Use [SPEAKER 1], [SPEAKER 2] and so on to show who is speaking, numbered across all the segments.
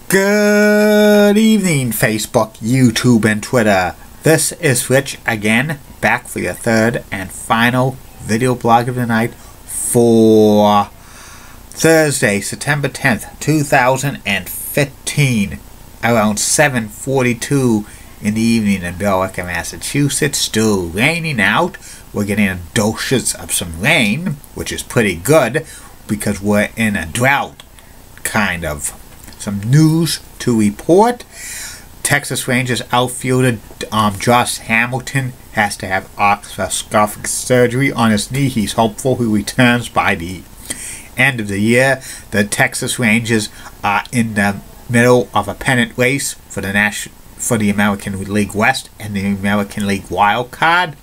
[SPEAKER 1] Good evening, Facebook, YouTube, and Twitter. This is Rich again, back for your third and final video blog of the night for Thursday, September 10th, 2015, around 7:42 in the evening in Billerica, Massachusetts. Still raining out. We're getting doses of some rain, which is pretty good because we're in a drought, kind of. Some news to report. Texas Rangers outfielder Josh Hamilton has to have arthroscopic surgery on his knee. He's hopeful he returns by the end of the year. The Texas Rangers are in the middle of a pennant race for the American League West and the American League Wild Card.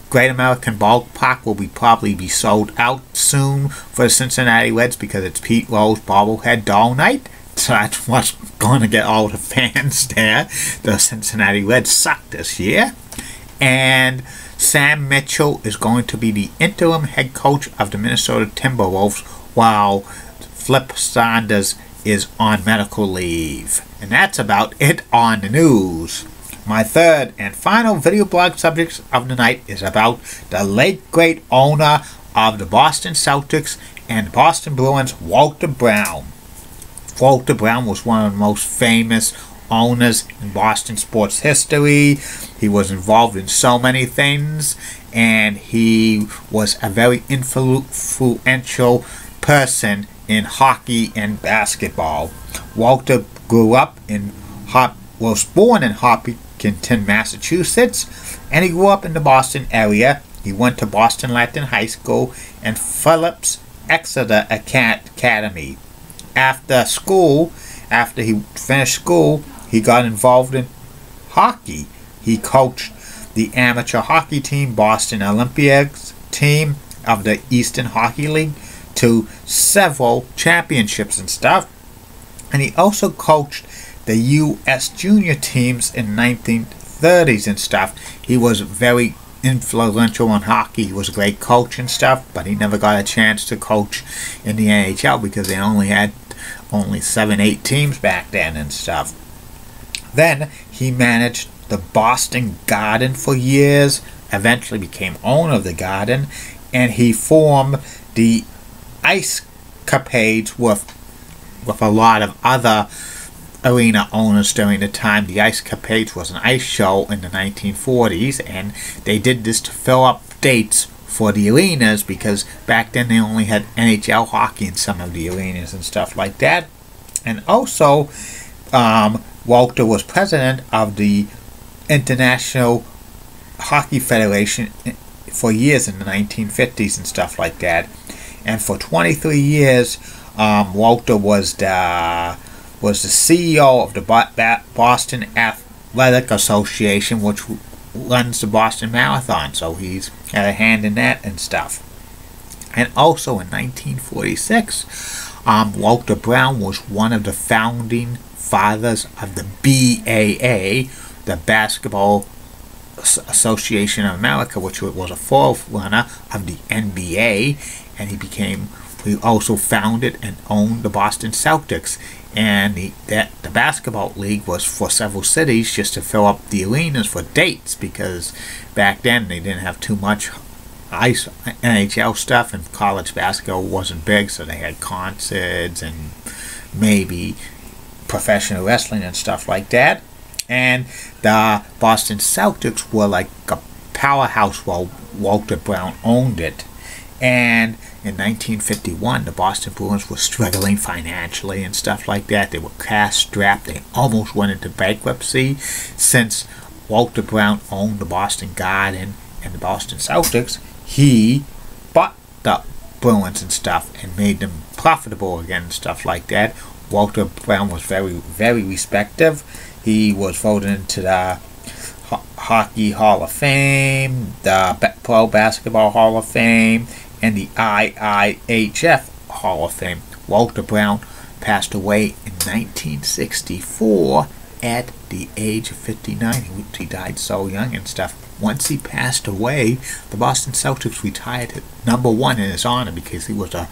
[SPEAKER 1] Great American Ballpark will probably be sold out soon for the Cincinnati Reds because it's Pete Rose bobblehead doll night. So that's what's going to get all the fans there. The Cincinnati Reds suck this year. And Sam Mitchell is going to be the interim head coach of the Minnesota Timberwolves while Flip Saunders is on medical leave. And that's about it on the news. My third and final video blog subject of the night is about the late great owner of the Boston Celtics and Boston Bruins, Walter Brown. Walter Brown was one of the most famous owners in Boston sports history. He was involved in so many things, and he was a very influential person in hockey and basketball. Walter was born in Hopkinton, Massachusetts, and he grew up in the Boston area. He went to Boston Latin High School and Phillips Exeter Academy. After he finished school, he got involved in hockey. He coached the amateur hockey team, Boston Olympiacs team of the Eastern Hockey League, to several championships and stuff. And he also coached the U.S. junior teams in 1930s and stuff. He was very influential in hockey. He was a great coach and stuff, but he never got a chance to coach in the NHL because they only had 7-8 teams back then and stuff. Then he managed the Boston Garden for years, eventually became owner of the Garden, and he formed the Ice Capades with a lot of other arena owners during the time. The Ice Capades was an ice show in the 1940s, and they did this to fill up dates for the arenas because back then they only had NHL hockey in some of the arenas and stuff like that. And also, Walter was president of the International Hockey Federation for years in the 1950s and stuff like that. And for 23 years, Walter was the CEO of the Boston Athletic Association, which runs the Boston Marathon, so he's had a hand in that and stuff. And also in 1946, Walter Brown was one of the founding fathers of the BAA, the Basketball Association of America, which was a forerunner of the NBA, and he also founded and owned the Boston Celtics. And the basketball league was for several cities just to fill up the arenas for dates because back then they didn't have too much ice NHL stuff and college basketball wasn't big, so they had concerts and maybe professional wrestling and stuff like that. And the Boston Celtics were like a powerhouse while Walter Brown owned it. And in 1951, the Boston Bruins were struggling financially and stuff like that. They were cash-strapped. They almost went into bankruptcy. Since Walter Brown owned the Boston Garden and the Boston Celtics, he bought the Bruins and stuff and made them profitable again and stuff like that. Walter Brown was very, very respected. He was voted into the Hockey Hall of Fame, the Pro Basketball Hall of Fame, and the IIHF Hall of Fame. Walter Brown passed away in 1964 at the age of 59. He died so young and stuff. Once he passed away, the Boston Celtics retired at #1 in his honor because he was the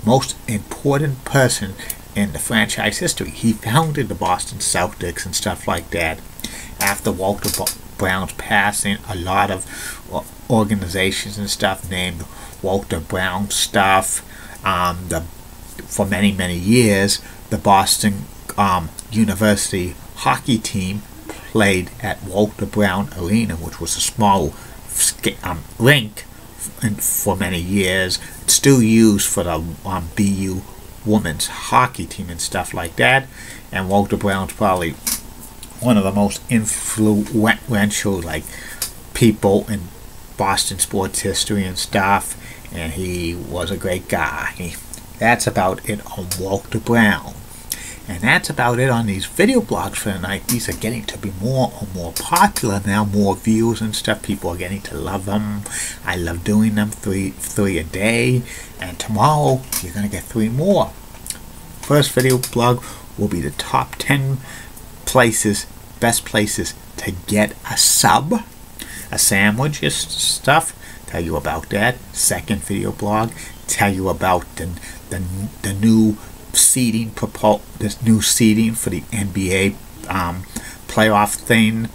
[SPEAKER 1] most important person in the franchise history. He founded the Boston Celtics and stuff like that. After Walter Brown's passing, a lot of organizations and stuff named Walter Brown stuff. For many years, the Boston University hockey team played at Walter Brown Arena, which was a small rink for many years. It's still used for the BU women's hockey team and stuff like that. And Walter Brown's probably one of the most influential people in Boston sports history and stuff. And he was a great guy. That's about it on Walter Brown. And that's about it on these video blogs for tonight. These are getting to be more and more popular now, more views and stuff. People are getting to love them. I love doing them, three a day. And tomorrow, you're going to get 3 more. First video blog will be the top 10 places, best places to get a sub, a sandwich, stuff. Tell you about that. Second video blog, tell you about the new seeding this new seeding for the NBA playoff thing,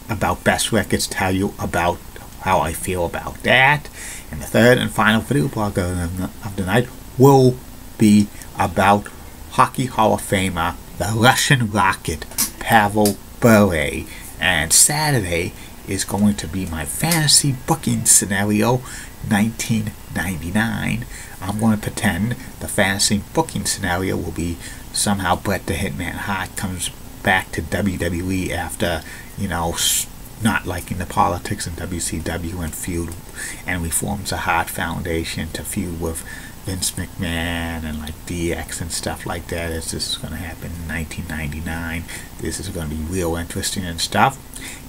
[SPEAKER 1] about best records, tell you about how I feel about that. And the third and final video blog of the night will be about Hockey Hall of Famer, the Russian Rocket, Pavel Bure. And Saturday is going to be my fantasy booking scenario, 1999. I'm going to pretend the fantasy booking scenario will be somehow Bret the Hitman Hart comes back to WWE after, not liking the politics in WCW and reforms the Hart Foundation to feud with Vince McMahon and DX and stuff like that. This is going to happen in 1999. This is going to be real interesting and stuff.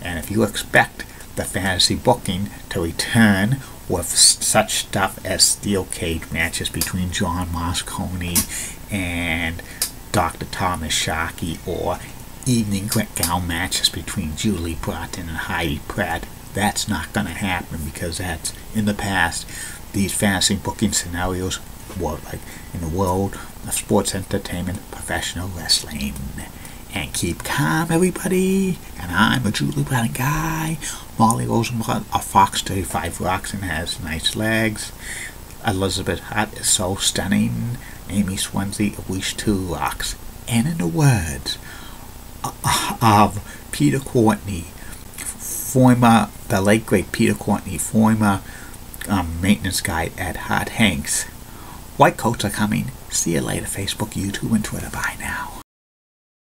[SPEAKER 1] And if you expect the fantasy booking to return with such stuff as steel cage matches between John Moscone and Dr. Thomas Sharkey, or evening gown matches between Julie Broughton and Heidi Pratt, that's not going to happen, because that's in the past. These fantasy booking scenarios were in the world of sports entertainment, professional wrestling. And keep calm, everybody. And I'm a Julie Broughton guy. Molly Rosenblatt, a Fox 35 rocks and has nice legs. Elizabeth Hutt is so stunning. Amy Swansea, a wish 2 rocks. And in the words of Peter Courtney, the late great Peter Courtney, former maintenance guy at Hart Hanks, white coats are coming. See you later, Facebook, YouTube, and Twitter. Bye now.